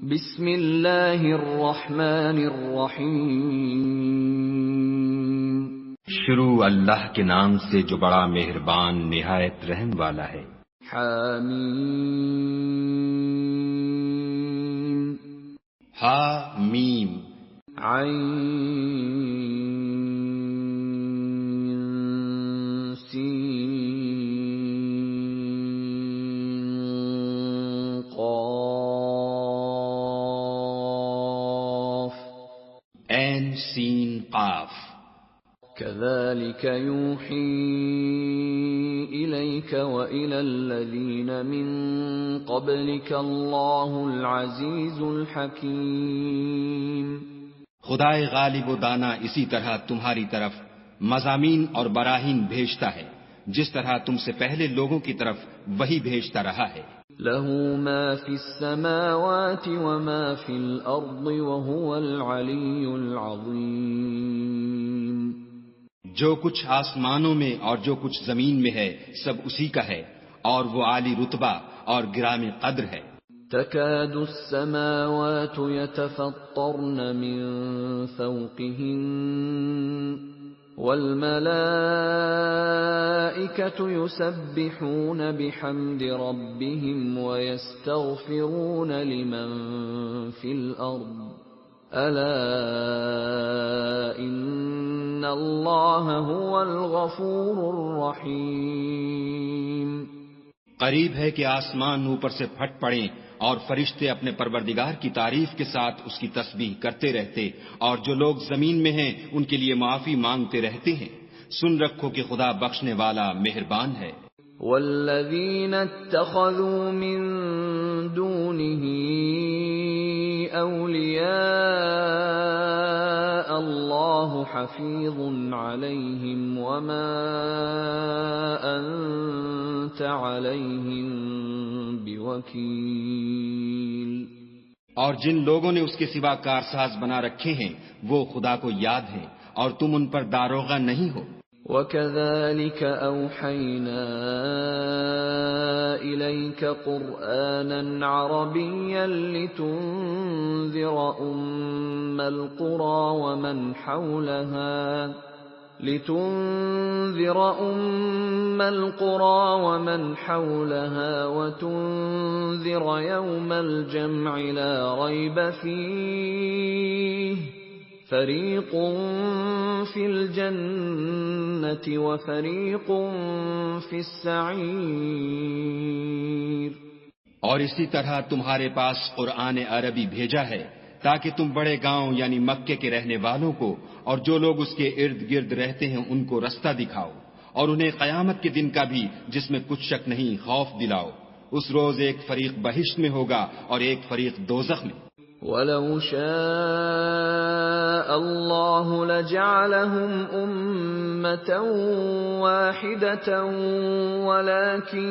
بسم اللہ الرحمن الرحیم شروع اللہ کے نام سے جو بڑا مہربان نہایت رحم والا ہے۔ حامیم حامیم عین سین قاف عین سین قاف كذلك يوحي إليك وإلى الذين من قبلك الله العزيز الحكيم۔ خدائے غالب و دانا اسی طرح تمہاری طرف مضامین اور براہین بھیجتا ہے جس طرح تم سے پہلے لوگوں کی طرف وہی بھیجتا رہا ہے۔ له ما في السماوات وما في الأرض وهو العلي العظيم۔ جو کچھ آسمانوں میں اور جو کچھ زمین میں ہے سب اسی کا ہے اور وہ عالی رتبہ اور گرامی قدر ہے۔ تكاد السماوات يتفطرن من فوقهن والملائكة يسبحون بحمد ربهم ويستغفرون لمن في الأرض ألا إن الله هو الغفور الرحيم۔ قریب ہے کہ آسمان اوپر سے پھٹ پڑیں اور فرشتے اپنے پروردگار کی تعریف کے ساتھ اس کی تسبیح کرتے رہتے اور جو لوگ زمین میں ہیں ان کے لیے معافی مانگتے رہتے ہیں۔ سن رکھو کہ خدا بخشنے والا مہربان ہے۔ والذین اتخذوا من دونه اولیاء اللہ حفیظ علیہم وما انت علیہم بوکیل۔ اور جن لوگوں نے اس کے سوا کارساز بنا رکھے ہیں وہ خدا کو یاد ہیں اور تم ان پر داروغہ نہیں ہو۔ وَكَذَلِكَ أَوْحَيْنَا إِلَيْكَ قُرْآنًا عَرَبِيًّا لِتُنذِرَ أُمَّ الْقُرَى وَمَنْ حَوْلَهَا وَتُنذِرَ يَوْمَ الْجَمْعِ لَا رَيْبَ فِيهِ فَرِيقٌ فِي الْجَنَّةِ وَفَرِيقٌ فِي السَّعِيرِ۔ اور اسی طرح تمہارے پاس قرآن عربی بھیجا ہے تاکہ تم بڑے گاؤں یعنی مکے کے رہنے والوں کو اور جو لوگ اس کے ارد گرد رہتے ہیں ان کو رستہ دکھاؤ اور انہیں قیامت کے دن کا بھی جس میں کچھ شک نہیں خوف دلاؤ۔ اس روز ایک فریق بہشت میں ہوگا اور ایک فریق دوزخ میں۔ وَلَوْ شَاءَ اللَّهُ لَجَعَلَهُمْ أُمَّةً وَاحِدَةً وَلَكِنْ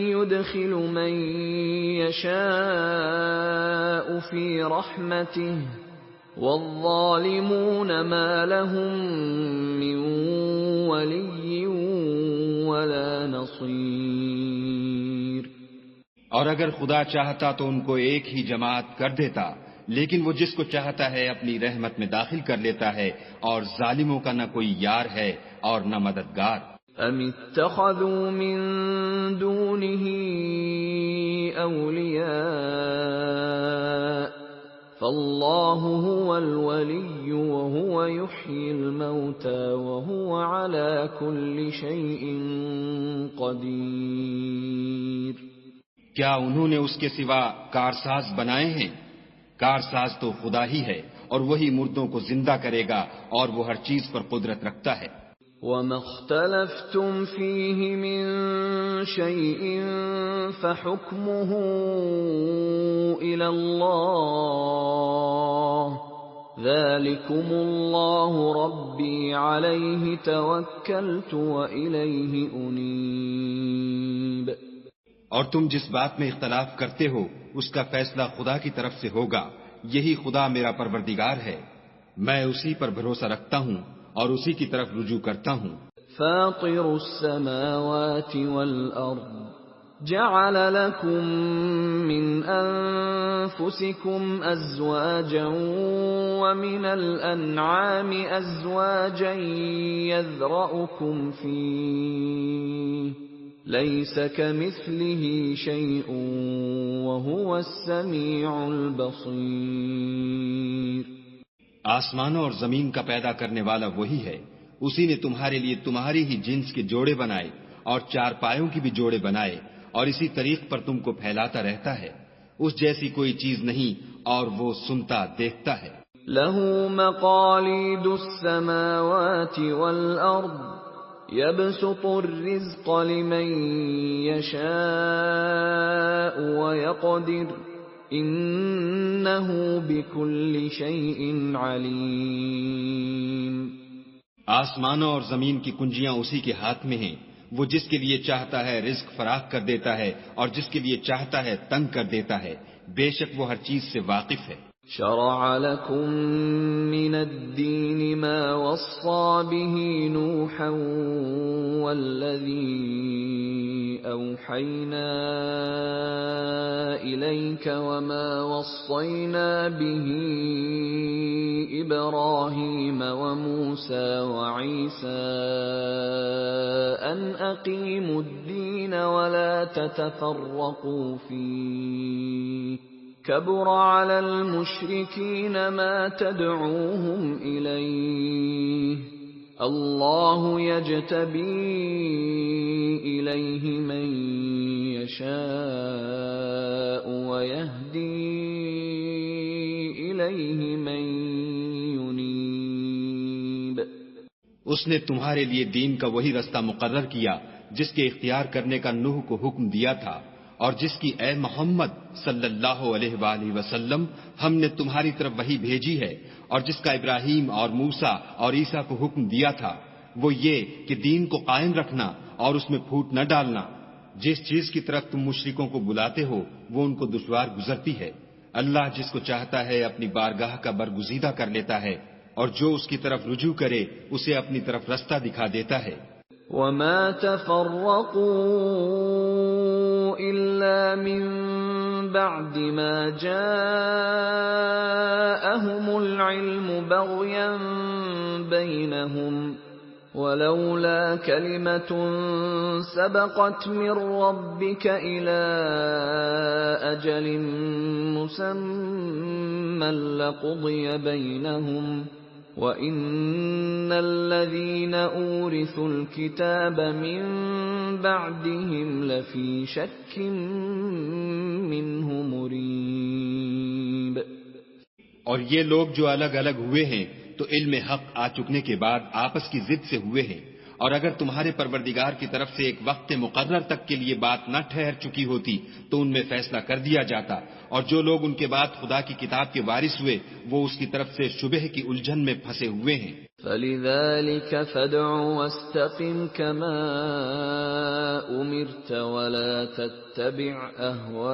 يُدْخِلُ مَنْ يَشَاءُ فِي رَحْمَتِهِ وَالظَّالِمُونَ مَا لَهُمْ مِنْ وَلِيٍّ وَلَا نَصِيرٍ۔ اور اگر خدا چاہتا تو ان کو ایک ہی جماعت کر دیتا، لیکن وہ جس کو چاہتا ہے اپنی رحمت میں داخل کر لیتا ہے اور ظالموں کا نہ کوئی یار ہے اور نہ مددگار۔ ام اتخذوا من دونه اولیاء فالله هو الولي وهو يحيي الموتى وهو على كل شيء قدير۔ کیا انہوں نے اس کے سوا کارساز بنائے ہیں؟ کارساز تو خدا ہی ہے اور وہی مردوں کو زندہ کرے گا اور وہ ہر چیز پر قدرت رکھتا ہے۔ وَمَا اخْتَلَفْتُمْ فِيهِ مِنْ شَيْءٍ فَحُكْمُهُ إِلَى اللَّهِ ذَلِكُمُ اللَّهُ رَبِّي عَلَيْهِ تَوَكَّلْتُ وَإِلَيْهِ أُنِيبُ۔ اور تم جس بات میں اختلاف کرتے ہو اس کا فیصلہ خدا کی طرف سے ہوگا، یہی خدا میرا پروردگار ہے، میں اسی پر بھروسہ رکھتا ہوں اور اسی کی طرف رجوع کرتا ہوں۔ فاطر السماوات والأرض جعل لكم من أنفسكم أزواجا ومن الأنعام أزواجا يذرأكم فيه ليس كمثله شيء وهو السميع البصير۔ آسمانوں اور زمین کا پیدا کرنے والا وہی ہے، اسی نے تمہارے لیے تمہاری ہی جنس کے جوڑے بنائے اور چار پایوں کی بھی جوڑے بنائے، اور اسی طریق پر تم کو پھیلاتا رہتا ہے، اس جیسی کوئی چیز نہیں، اور وہ سنتا دیکھتا ہے۔ لَهُ مَقَالِيدُ السَّمَاوَاتِ وَالْأَرْضِ يَبْسُطُ الرِّزْقَ لِمَن يَشَاءُ وَيَقْدِرُ إِنَّهُ بِكُلِّ شَيْءٍ عَلِيمٌ۔ آسمانوں اور زمین کی کنجیاں اسی کے ہاتھ میں ہیں، وہ جس کے لیے چاہتا ہے رزق فراخ کر دیتا ہے، اور جس کے لیے چاہتا ہے تنگ کر دیتا ہے، بے شک وہ ہر چیز سے واقف ہے۔ شرع لكم من الدين ما وصى به نوحا والذي أوحينا إليك وما وصينا به إبراهيم وموسى وعيسى أن أقيموا الدين ولا تتفرقوا فيه كبر على المشركين ما تدعوهم إليه الله يجتبي إليه من يشاء ويهدي إليه من ينيب۔ اس نے تمہارے لیے دین کا وہی رستہ مقرر کیا جس کے اختیار کرنے کا نوح کو حکم دیا تھا، اور جس کی اے محمد صلی اللہ علیہ وآلہ وسلم ہم نے تمہاری طرف وحی بھیجی ہے، اور جس کا ابراہیم اور موسیٰ اور عیسیٰ کو حکم دیا تھا، وہ یہ کہ دین کو قائم رکھنا اور اس میں پھوٹ نہ ڈالنا۔ جس چیز کی طرف تم مشرکوں کو بلاتے ہو وہ ان کو دشوار گزرتی ہے، اللہ جس کو چاہتا ہے اپنی بارگاہ کا برگزیدہ کر لیتا ہے، اور جو اس کی طرف رجوع کرے اسے اپنی طرف رستہ دکھا دیتا ہے۔ وَمَا تَفَرَّقُوا إِلَّا مِن بَعْدِ مَا جَاءَهُمُ الْعِلْمُ بَغْيًا بَيْنَهُمْ وَلَوْلَا كَلِمَةٌ سَبَقَتْ مِن رَّبِّكَ إِلَىٰ أَجَلٍ مُّسَمًّى لَّقُضِيَ بَيْنَهُمْ وَإِنَّ الَّذِينَ أُورِثُوا الْكِتَابَ مِن بَعْدِهِمْ لَفِي شَكٍّ مِّنْهُ مُرِيبٍ۔ اور یہ لوگ جو الگ الگ ہوئے ہیں تو علم حق آ چکنے کے بعد آپس کی ضد سے ہوئے ہیں، اور اگر تمہارے پروردگار کی طرف سے ایک وقت مقرر تک کے لیے بات نہ ٹھہر چکی ہوتی تو ان میں فیصلہ کر دیا جاتا، اور جو لوگ ان کے بعد خدا کی کتاب کے وارث ہوئے وہ اس کی طرف سے شبہ کی الجھن میں پھنسے ہوئے ہیں۔ فَلِذَلِكَ فَادْعُ وَاسْتَقِمْ كَمَا أُمِرْتَ وَلَا تَتَّبِعْ أَهْوَاءَهُمْ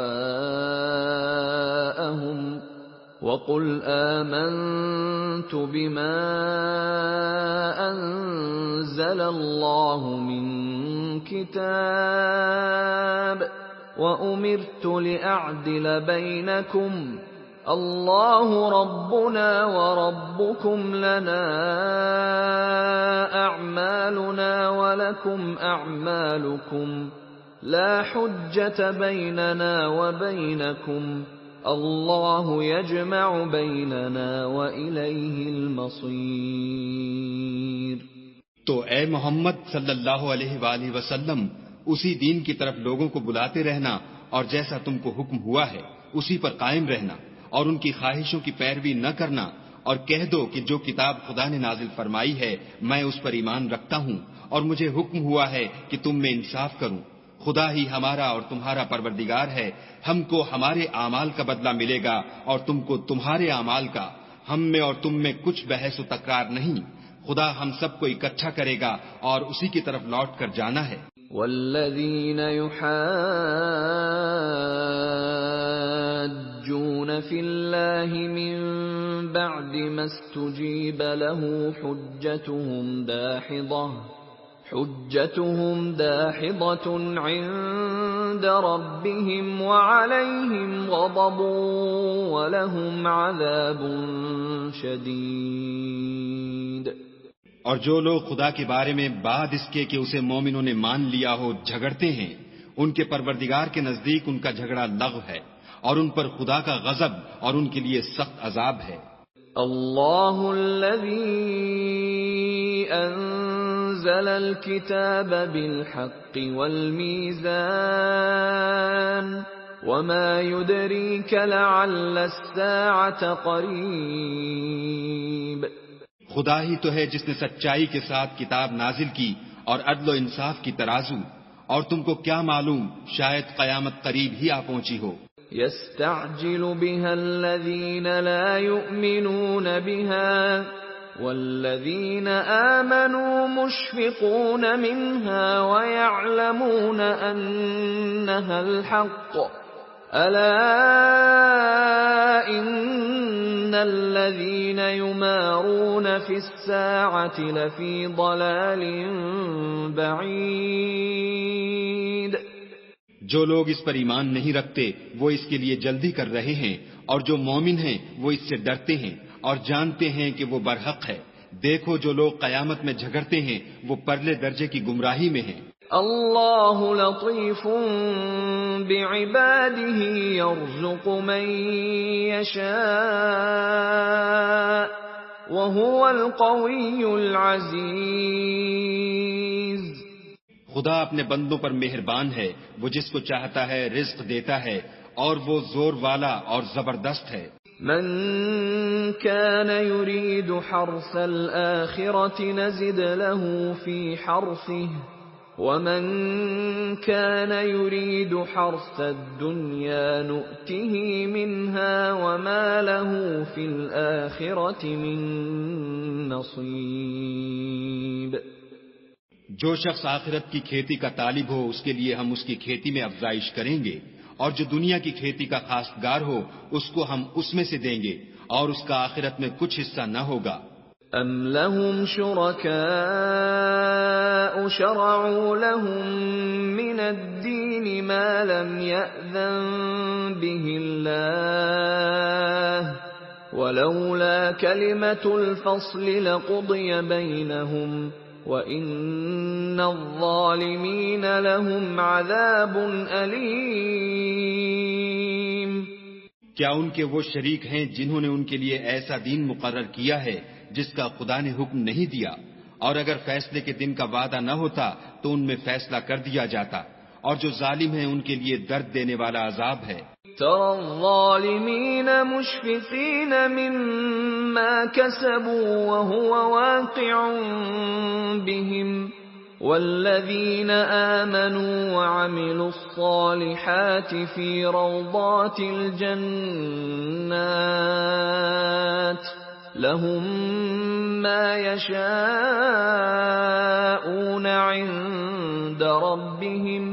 وَقُلْ آمَنْتُ بِمَا أَنزَلَ اللَّهُ مِنْ كِتَابٍ وَأُمِرْتُ لِأَعْدِلَ بَيْنَكُمْ اللَّهُ رَبُّنَا وَرَبُّكُمْ لَنَا أَعْمَالُنَا وَلَكُمْ أَعْمَالُكُمْ لَا حُجَّةَ بَيْنَنَا وَبَيْنَكُمْ اللہ یجمع بیننا وإلیہ المصیر۔ تو اے محمد صلی اللہ علیہ وآلہ وسلم اسی دین کی طرف لوگوں کو بلاتے رہنا، اور جیسا تم کو حکم ہوا ہے اسی پر قائم رہنا، اور ان کی خواہشوں کی پیروی نہ کرنا، اور کہہ دو کہ جو کتاب خدا نے نازل فرمائی ہے میں اس پر ایمان رکھتا ہوں، اور مجھے حکم ہوا ہے کہ تم میں انصاف کروں۔ خدا ہی ہمارا اور تمہارا پروردگار ہے، ہم کو ہمارے اعمال کا بدلہ ملے گا اور تم کو تمہارے اعمال کا، ہم میں اور تم میں کچھ بحث و تکرار نہیں، خدا ہم سب کو اکٹھا کرے گا اور اسی کی طرف لوٹ کر جانا ہے۔ والذین یحاجون فی اللہ من بعد ما استجیب له حجتهم داحضة حجتهم داحضة عند ربهم وعليهم غضب ولهم عذاب شدید۔ اور جو لوگ خدا کے بارے میں بعد اس کے کہ اسے مومنوں نے مان لیا ہو جھگڑتے ہیں، ان کے پروردگار کے نزدیک ان کا جھگڑا لغو ہے، اور ان پر خدا کا غضب اور ان کے لیے سخت عذاب ہے۔ اللہ الذی انزل الكتاب بالحق والمیزان وما يدريك لعل الساعة قریب۔ خدا ہی تو ہے جس نے سچائی کے ساتھ کتاب نازل کی اور عدل و انصاف کی ترازو، اور تم کو کیا معلوم شاید قیامت قریب ہی آ پہنچی ہو۔ يستعجل بها الذين لا يؤمنون بها والذين آمنوا مشفقون منها ويعلمون أنها الحق ألا إن الذين يمارون في الساعة لفي ضلال بعيد۔ جو لوگ اس پر ایمان نہیں رکھتے وہ اس کے لیے جلدی کر رہے ہیں، اور جو مومن ہیں وہ اس سے ڈرتے ہیں اور جانتے ہیں کہ وہ برحق ہے۔ دیکھو جو لوگ قیامت میں جھگڑتے ہیں وہ پرلے درجے کی گمراہی میں ہیں۔ اللہ لطیف بعباده يرزق من يشاء وهو القوی العزیز۔ خدا اپنے بندوں پر مہربان ہے، وہ جس کو چاہتا ہے رزق دیتا ہے، اور وہ زور والا اور زبردست ہے۔ من كان يريد حرث الآخرة نزد له في حرثه ومن كان يريد حرث الدنيا نؤته منها وما له في الآخرة من نصيب۔ جو شخص آخرت کی کھیتی کا طالب ہو اس کے لیے ہم اس کی کھیتی میں افزائش کریں گے، اور جو دنیا کی کھیتی کا خواستگار ہو اس کو ہم اس میں سے دیں گے، اور اس کا آخرت میں کچھ حصہ نہ ہوگا۔ ام لهم شركاء شرعوا لهم من الدين ما لم يأذن به الله ولولا كلمة الفصل لقضي بينهم وَإِنَّ الظَّالِمِينَ لَهُمْ عَذَابٌ أَلِيمٌ۔ کیا ان کے وہ شریک ہیں جنہوں نے ان کے لیے ایسا دین مقرر کیا ہے جس کا خدا نے حکم نہیں دیا، اور اگر فیصلے کے دن کا وعدہ نہ ہوتا تو ان میں فیصلہ کر دیا جاتا، اور جو ظالم ہیں ان کے لیے درد دینے والا عذاب ہے۔ ترى الظالمين مشفقين مما كسبوا وهو واقع بهم والذين آمنوا وعملوا الصالحات في روضات الجنات لهم ما يشاءون عند ربهم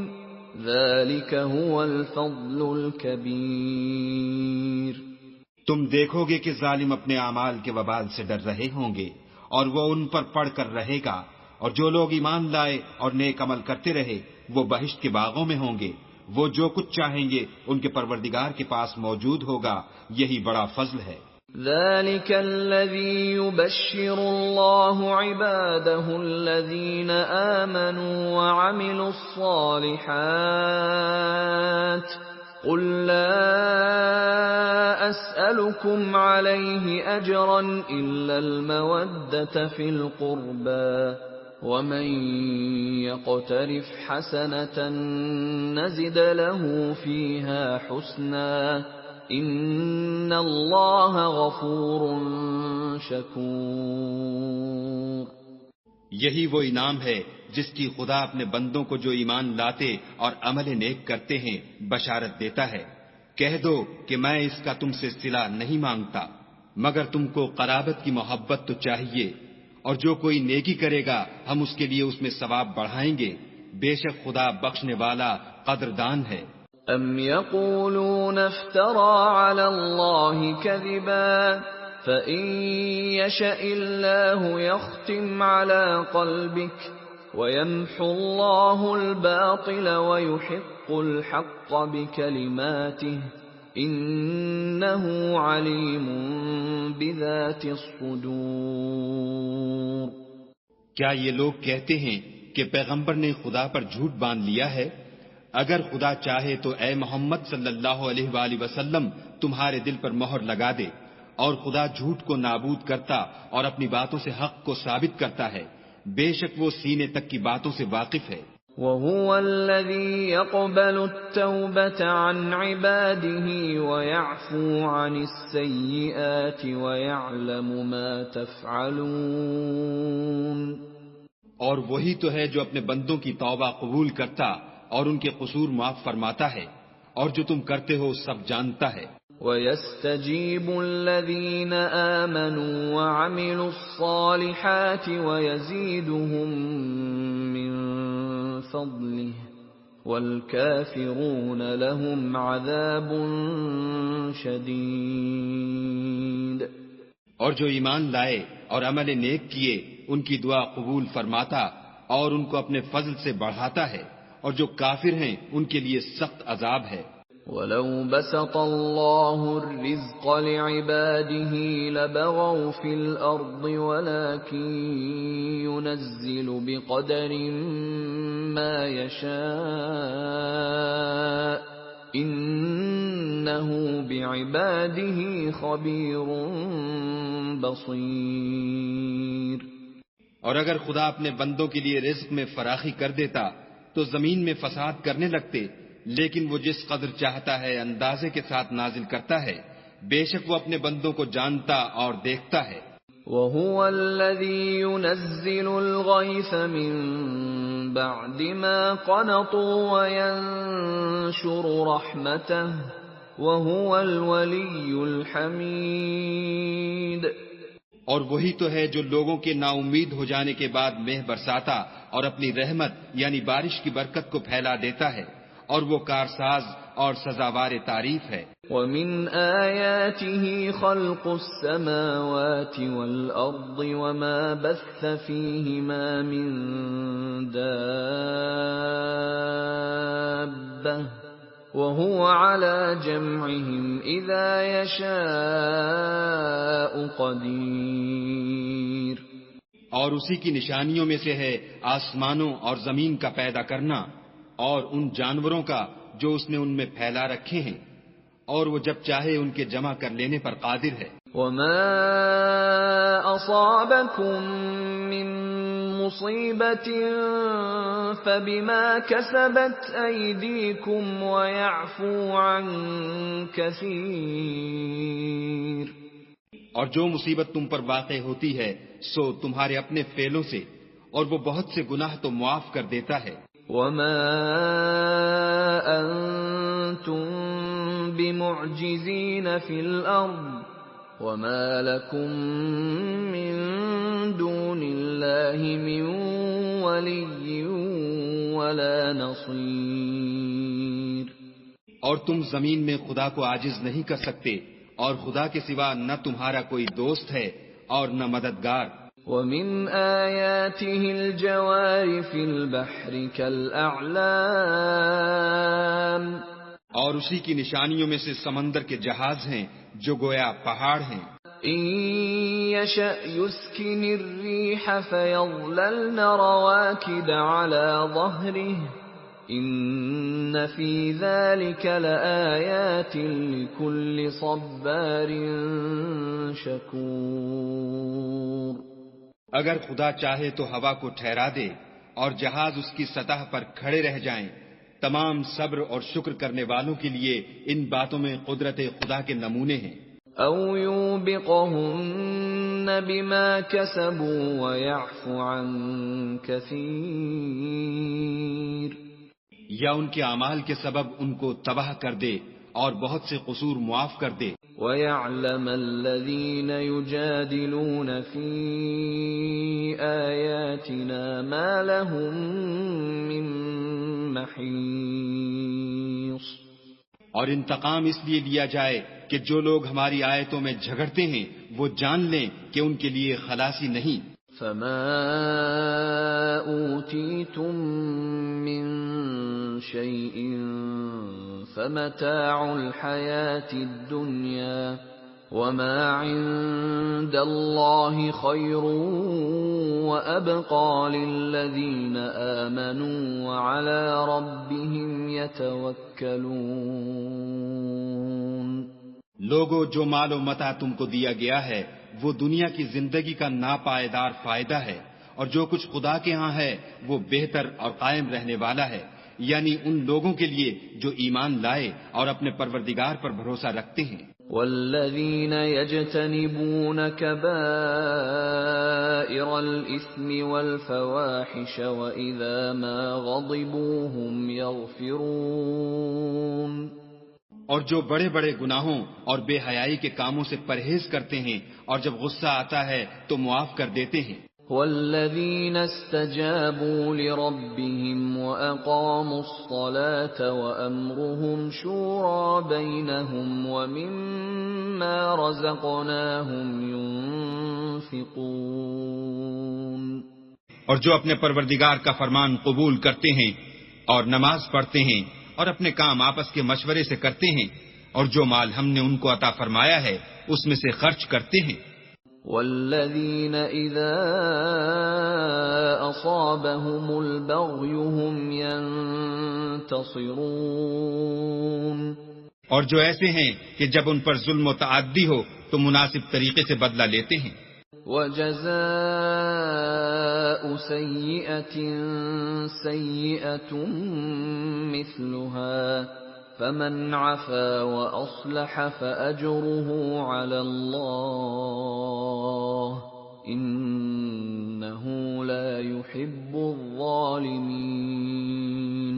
ذلك هو الفضل الكبير۔ تم دیکھو گے کہ ظالم اپنے اعمال کے وبال سے ڈر رہے ہوں گے، اور وہ ان پر پڑھ کر رہے گا، اور جو لوگ ایمان لائے اور نیک عمل کرتے رہے وہ بہشت کے باغوں میں ہوں گے، وہ جو کچھ چاہیں گے ان کے پروردگار کے پاس موجود ہوگا، یہی بڑا فضل ہے۔ ذلك الذي يبشر الله عباده الذين آمنوا وعملوا الصالحات قل لا أسألكم عليه أجرا إلا المودة في القربى ومن يقترف حسنة نزد له فيها حسنا ان اللہ غفور شکور۔ یہی وہ انعام ہے جس کی خدا اپنے بندوں کو جو ایمان لاتے اور عمل نیک کرتے ہیں بشارت دیتا ہے۔ کہہ دو کہ میں اس کا تم سے صلہ نہیں مانگتا، مگر تم کو قرابت کی محبت تو چاہیے، اور جو کوئی نیکی کرے گا ہم اس کے لیے اس میں ثواب بڑھائیں گے، بے شک خدا بخشنے والا قدردان ہے۔ ام يقولون افترى على الله كذبا فإن يشاء الله يختم على قلبك وَيَمْحُو اللَّهُ الْبَاطِلَ وَيُحِقُّ الْحَقَّ بِكَلِمَاتِهِ إِنَّهُ عَلِيمٌ بِذَاتِ الصُّدُورِ۔ کیا یہ لوگ کہتے ہیں کہ پیغمبر نے خدا پر جھوٹ باندھ لیا ہے؟ اگر خدا چاہے تو اے محمد صلی اللہ علیہ وآلہ وسلم تمہارے دل پر مہر لگا دے، اور خدا جھوٹ کو نابود کرتا اور اپنی باتوں سے حق کو ثابت کرتا ہے، بے شک وہ سینے تک کی باتوں سے واقف ہے۔ وَهُوَ الَّذِي يَقْبَلُ التَّوْبَةَ عَنْ عِبَادِهِ وَيَعْفُو عَنِ السَّيِّئَاتِ وَيَعْلَمُ مَا تَفْعَلُونَ۔ اور وہی تو ہے جو اپنے بندوں کی توبہ قبول کرتا اور ان کے قصور معاف فرماتا ہے، اور جو تم کرتے ہو سب جانتا ہے۔ وَيَسْتَجِيبُ الَّذِينَ آمَنُوا وَعَمِلُوا الصَّالِحَاتِ وَيَزِيدُهُم مِّن فَضْلِهِ وَالْكَافِرُونَ لَهُمْ عَذَابٌ شَدِيدٌ۔ اور جو ایمان لائے اور عمل نیک کیے ان کی دعا قبول فرماتا اور ان کو اپنے فضل سے بڑھاتا ہے، اور جو کافر ہیں ان کے لیے سخت عذاب ہے۔ وَلَوْ بَسَطَ اللَّهُ الرِّزْقَ لِعِبَادِهِ لَبَغَوْا فِي الْأَرْضِ وَلَكِن يُنَزِّلُ بِقَدَرٍ مَّا يَشَاءُ إِنَّهُ بِعِبَادِهِ خَبِيرٌ بَصِيرٌ۔ اور اگر خدا اپنے بندوں کے لیے رزق میں فراخی کر دیتا تو زمین میں فساد کرنے لگتے، لیکن وہ جس قدر چاہتا ہے اندازے کے ساتھ نازل کرتا ہے، بے شک وہ اپنے بندوں کو جانتا اور دیکھتا ہے۔ وَهُوَ الَّذِي يُنَزِّلُ الْغَيْثَ مِن بَعْدِ مَا قَنَطُوا وَيَنشُرُ رَحْمَتَهُ وَهُوَ الْوَلِيُّ الْحَمِيدُ۔ اور وہی تو ہے جو لوگوں کے نا امید ہو جانے کے بعد مہ برساتا اور اپنی رحمت یعنی بارش کی برکت کو پھیلا دیتا ہے، اور وہ کارساز اور سزاوار تعریف ہے۔ وَمِنْ آيَاتِهِ خَلْقُ السَّمَاوَاتِ وَالْأَرْضِ وَمَا بَثَّ فِيهِمَا مِن دَابَّةٍ وَهُوَ عَلَى جَمْعِهِمْ إِذَا يَشَاءُ قَدِيرٌ۔ اور اسی کی نشانیوں میں سے ہے آسمانوں اور زمین کا پیدا کرنا اور ان جانوروں کا جو اس نے ان میں پھیلا رکھے ہیں، اور وہ جب چاہے ان کے جمع کر لینے پر قادر ہے۔ وَمَا أَصَابَكُم مِّن مُّصِيبَةٍ فَبِمَا كَسَبَتْ أَيْدِيكُمْ وَيَعْفُو عَن كَثِيرٍ۔ اور جو مصیبت تم پر واقع ہوتی ہے سو تمہارے اپنے فعلوں سے، اور وہ بہت سے گناہ تو معاف کر دیتا ہے۔ وَمَا أَنتُم بِمُعْجِزِينَ فِي الْأَرْضِ وَمَا لَكُم مِّن دُونِ اللَّهِ مِن وَلِيٍّ وَلَا نَصِيرٍ۔ اور تم زمین میں خدا کو عاجز نہیں کر سکتے، اور خدا کے سوا نہ تمہارا کوئی دوست ہے اور نہ مددگار۔ وَمِنْ آيَاتِهِ الْجَوَارِ فِي الْبَحْرِ كَالْأَعْلَامِ۔ اور اسی کی نشانیوں میں سے سمندر کے جہاز ہیں جو گویا پہاڑ ہیں۔ إِن يَشَأْ يُسْكِنِ الرِّيحَ فَيَظْلَلْنَ رَوَاكِدَ عَلَى ظَهْرِهِ إِنَّ فِي ذَلِكَ لَآيَاتٍ لِكُلِّ صَبَّارٍ شَكُورٍ۔ اگر خدا چاہے تو ہوا کو ٹھہرا دے اور جہاز اس کی سطح پر کھڑے رہ جائیں، تمام صبر اور شکر کرنے والوں کے لیے ان باتوں میں قدرت خدا کے نمونے ہیں۔ أَوْ يُوبِقْهُنَّ بِمَا كَسَبُوا وَيَعْفُ عَن كَثِيرٍ۔ یا ان کے اعمال کے سبب ان کو تباہ کر دے اور بہت سے قصور معاف کر دے۔ وَيَعْلَمَ الَّذِينَ يُجَادِلُونَ فِي آيَاتِنَا مَا لَهُم مِّن مَّحِيصٍ۔ اور انتقام اس لیے لیا جائے کہ جو لوگ ہماری آیتوں میں جھگڑتے ہیں وہ جان لیں کہ ان کے لیے خلاصی نہیں۔ فما أوتيتم من شيء فمتاع الحياة الدنيا وما عند الله خير وأبقى للذين آمنوا وعلى ربهم يتوكلون۔ لوگو، جو مال و متاع تم کو دیا گیا ہے وہ دنیا کی زندگی کا ناپائیدار فائدہ ہے، اور جو کچھ خدا کے ہاں ہے وہ بہتر اور قائم رہنے والا ہے، یعنی ان لوگوں کے لیے جو ایمان لائے اور اپنے پروردگار پر بھروسہ رکھتے ہیں۔ والذین یجتنبون کبائر الإثم والفواحش وإذا ما غضبوا هم یغفرون، اور جو بڑے بڑے گناہوں اور بے حیائی کے کاموں سے پرہیز کرتے ہیں اور جب غصہ آتا ہے تو معاف کر دیتے ہیں۔ والذین استجابوا لربهم وأقاموا الصلاة وأمرهم شورى بينهم ومما رزقناهم ينفقون، اور جو اپنے پروردگار کا فرمان قبول کرتے ہیں اور نماز پڑھتے ہیں اور اپنے کام آپس کے مشورے سے کرتے ہیں، اور جو مال ہم نے ان کو عطا فرمایا ہے اس میں سے خرچ کرتے ہیں۔ والذین اذا اصابهم البغی هم ينتصرون، اور جو ایسے ہیں کہ جب ان پر ظلم و تعدی ہو تو مناسب طریقے سے بدلہ لیتے ہیں۔ وجزاء سیئة سیئة مثلها فمن عفا وأصلح فأجره على الله إنه لا يحب الظالمين۔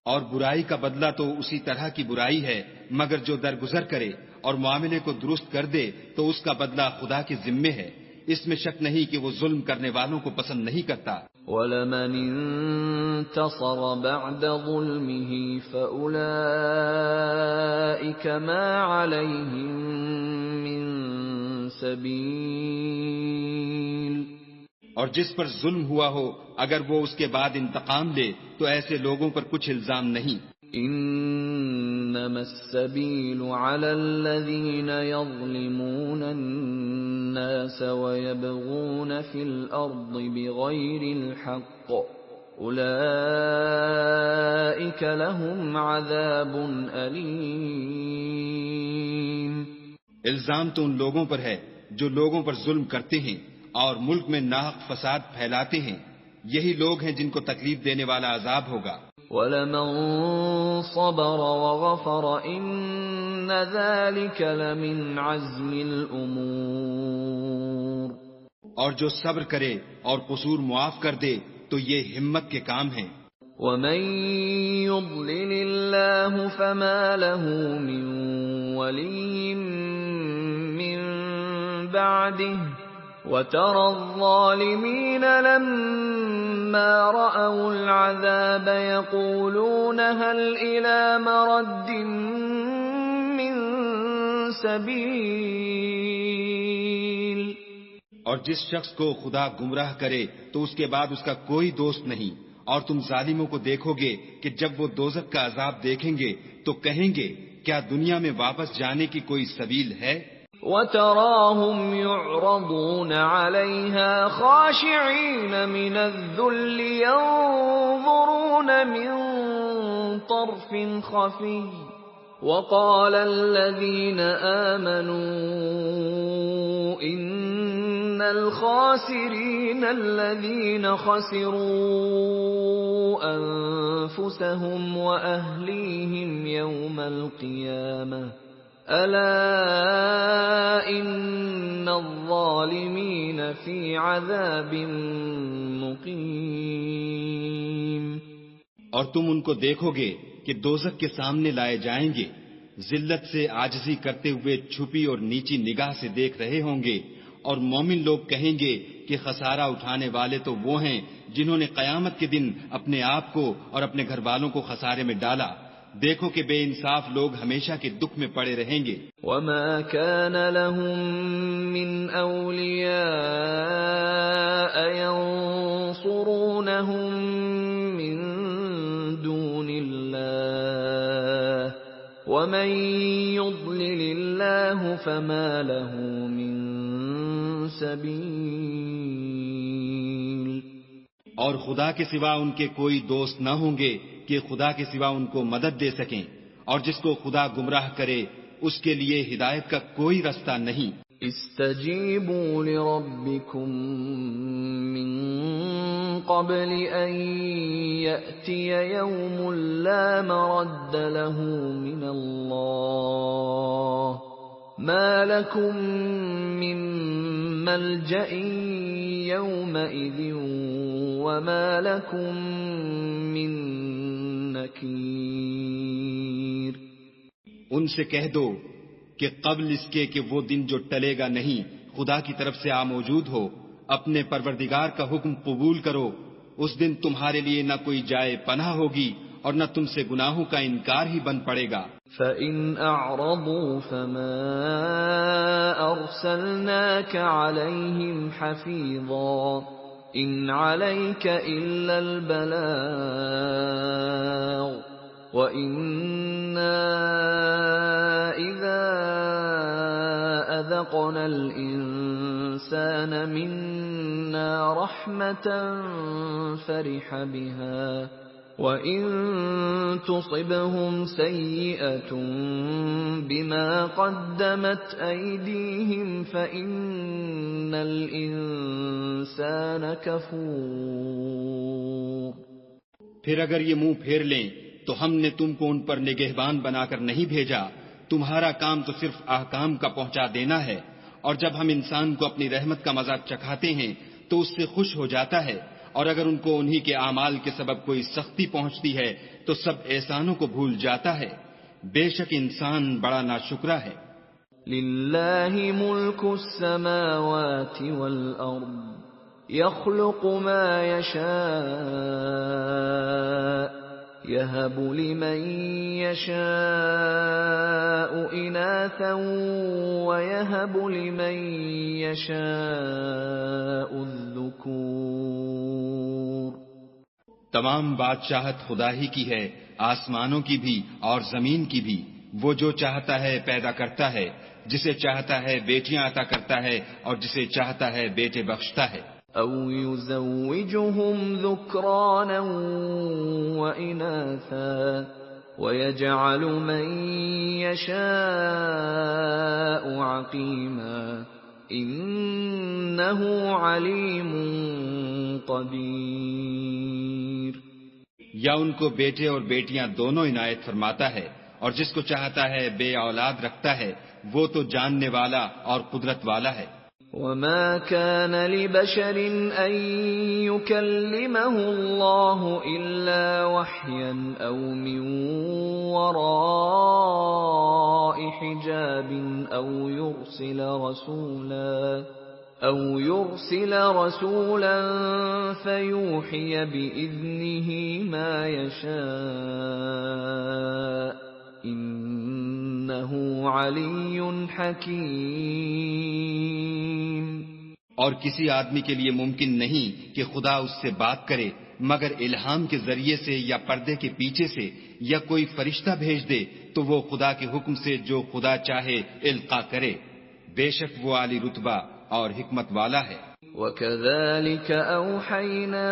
اور برائی کا بدلہ تو اسی طرح کی برائی ہے، مگر جو درگزر کرے اور معاملے کو درست کر دے تو اس کا بدلہ خدا کے ذمے ہے، اس میں شک نہیں کہ وہ ظلم کرنے والوں کو پسند نہیں کرتا۔ وَلَمَنِ انتصر بعد ظلمه فأولئك ما عليهم من سبيل، اور جس پر ظلم ہوا ہو اگر وہ اس کے بعد انتقام لے تو ایسے لوگوں پر کچھ الزام نہیں۔ انما السبيل على الذين يظلمون الناس ويبغون في الارض بغير الحق اولئك لهم عذاب اليم۔ الزام تو ان لوگوں پر ہے جو لوگوں پر ظلم کرتے ہیں اور ملک میں ناحق فساد پھیلاتے ہیں، یہی لوگ ہیں جن کو تکلیف دینے والا عذاب ہوگا۔ وَلَمَن صَبَرَ وَغَفَرَ إِنَّ ذَلِكَ لَمِنْ عَزْمِ الْأُمُورِ، اور جو صبر کرے اور قصور معاف کر دے تو یہ ہمت کے کام ہیں۔ وَمَن يُضْلِلِ اللَّهُ فَمَا لَهُ مِن وَلِيٍّ مِّن بَعْدِهِ وَتَرَى الظَّالِمِينَ لَمَّا رَأَوُا الْعَذَابَ يَقُولُونَ هَلْ إِلَى مَرَدٍّ مِّن سَبِيلٍ۔ اور جس شخص کو خدا گمراہ کرے تو اس کے بعد اس کا کوئی دوست نہیں، اور تم ظالموں کو دیکھو گے کہ جب وہ دوزخ کا عذاب دیکھیں گے تو کہیں گے کیا دنیا میں واپس جانے کی کوئی سبیل ہے؟ وَتَرَاهُمْ يُعْرَضُونَ عَلَيْهَا خَاشِعِينَ مِنَ الذُّلِّ يَنظُرُونَ مِن طَرْفٍ خَفِيٍّ وَقَالَ الَّذِينَ آمَنُوا إِنَّ الْخَاسِرِينَ الَّذِينَ خَسِرُوا أَنفُسَهُمْ وَأَهْلِيهِمْ يَوْمَ الْقِيَامَةِ أَلَا إِنَّ الظَّالِمِينَ فِي عَذَابٍ مُقِيمٍ۔ اور تم ان کو دیکھو گے کہ دوزخ کے سامنے لائے جائیں گے، ذلت سے عاجزی کرتے ہوئے چھپی اور نیچی نگاہ سے دیکھ رہے ہوں گے، اور مومن لوگ کہیں گے کہ خسارہ اٹھانے والے تو وہ ہیں جنہوں نے قیامت کے دن اپنے آپ کو اور اپنے گھر والوں کو خسارے میں ڈالا۔ دیکھو کہ بے انصاف لوگ ہمیشہ کے دکھ میں پڑے رہیں گے۔ وَمَا كَانَ لَهُم مِّنْ أَوْلِيَاءَ ومن يضلل الله فما له من سبيل. اور خدا کے سوا ان کے کوئی دوست نہ ہوں گے کہ خدا کے سوا ان کو مدد دے سکیں، اور جس کو خدا گمراہ کرے اس کے لیے ہدایت کا کوئی رستہ نہیں. استجیبوا لربکم من قبل ان یأتی یوم لا مرد له من اللہ ما لکم من ملجأ یومئذ وما لکم من نکیر. ان سے کہہ دو کہ قبل اس کے کہ وہ دن جو ٹلے گا نہیں خدا کی طرف سے موجود ہو، اپنے پروردگار کا حکم قبول کرو. اس دن تمہارے لیے نہ کوئی جائے پناہ ہوگی اور نہ تم سے گناہوں کا انکار ہی بن پڑے گا. فَإِنْ أَعْرَضُوا فَمَا أَرْسَلْنَاكَ عَلَيْهِمْ حَفِيظًا إِنْ عَلَيْكَ إِلَّا الْبَلَاغُ وَإِنَّا إِذَا أَذَقْنَا الْإِنسَانَ مِنَّا رَحْمَةً فَرِحَ بِهَا وَإِن تُصِبْهُمْ سَيِّئَةٌ بِمَا قَدَّمَتْ أَيْدِيهِمْ فَإِنَّ الْإِنسَانَ كَفُورٌ. پھر اگر یہ منہ پھیر لیں تو ہم نے تم کو ان پر نگہبان بنا کر نہیں بھیجا. تمہارا کام تو صرف احکام کا پہنچا دینا ہے، اور جب ہم انسان کو اپنی رحمت کا مذاق چکھاتے ہیں تو اس سے خوش ہو جاتا ہے، اور اگر ان کو انہی کے اعمال کے سبب کوئی سختی پہنچتی ہے تو سب احسانوں کو بھول جاتا ہے. بے شک انسان بڑا ناشکرا ہے. للہ ملک السماوات والارض يخلق ما يشاء يهب لمن يشاء إناثا ويهب لمن يشاء الذكور. تمام بادشاہت خدا ہی کی ہے، آسمانوں کی بھی اور زمین کی بھی. وہ جو چاہتا ہے پیدا کرتا ہے، جسے چاہتا ہے بیٹیاں عطا کرتا ہے اور جسے چاہتا ہے بیٹے بخشتا ہے. أَوْ يُزَوِّجُهُمْ ذُكْرَانًا وَإِنَاثًا وَيَجْعَلُ مَن يَشَاءُ عَقِيمًا إِنَّهُ عَلِيمٌ قَدِيرٌ. یا ان کو بیٹے اور بیٹیاں دونوں عنایت فرماتا ہے، اور جس کو چاہتا ہے بے اولاد رکھتا ہے، وہ تو جاننے والا اور قدرت والا ہے. وَمَا كَانَ لِبَشَرٍ أَن يُكَلِّمَهُ اللَّهُ إِلَّا وَحْيًا أَوْ مِن وَرَاءِ حِجَابٍ أَوْ يُرْسِلَ رَسُولًا فَيُوحِيَ بِإِذْنِهِ مَا يَشَاءُ انہ علی حکیم. اور کسی آدمی کے لیے ممکن نہیں کہ خدا اس سے بات کرے مگر الہام کے ذریعے سے یا پردے کے پیچھے سے یا کوئی فرشتہ بھیج دے تو وہ خدا کے حکم سے جو خدا چاہے القا کرے. بے شک وہ عالی رتبہ اور حکمت والا ہے. وَكَذَلِكَ أَوْحَيْنَا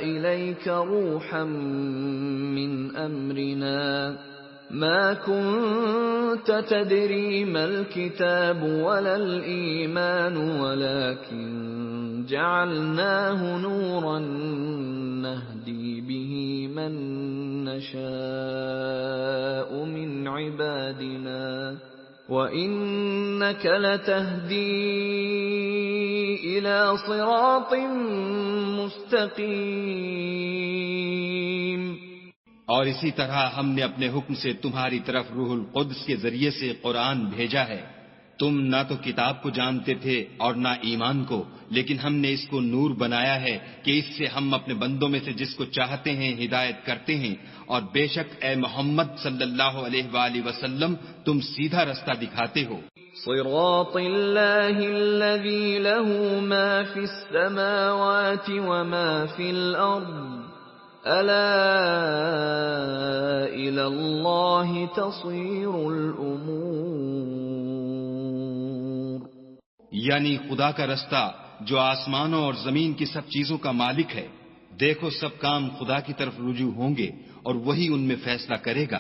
إِلَيْكَ رُوحًا مِّنْ أَمْرِنَا مَا كُنْتَ تَدْرِي مَا الْكِتَابُ وَلَا الْإِيمَانُ وَلَكِنْ جَعَلْنَاهُ نُورًا نَهْدِي بِهِ مَن نَّشَاءُ مِنْ عِبَادِنَا وَإِنَّكَ لَتَهْدِي إِلَى صِرَاطٍ مُسْتَقِيمٍ. اور اسی طرح ہم نے اپنے حکم سے تمہاری طرف روح القدس کے ذریعے سے قرآن بھیجا ہے. تم نہ تو کتاب کو جانتے تھے اور نہ ایمان کو، لیکن ہم نے اس کو نور بنایا ہے کہ اس سے ہم اپنے بندوں میں سے جس کو چاہتے ہیں ہدایت کرتے ہیں. اور بے شک اے محمد صلی اللہ علیہ وآلہ وسلم تم سیدھا رستہ دکھاتے ہو. صراط اللہ الذی له ما فی السماوات وما فی الارض ألا إلى الله تصير الأمور. یعنی خدا کا رستہ جو آسمانوں اور زمین کی سب چیزوں کا مالک ہے. دیکھو سب کام خدا کی طرف رجوع ہوں گے اور وہی ان میں فیصلہ کرے گا.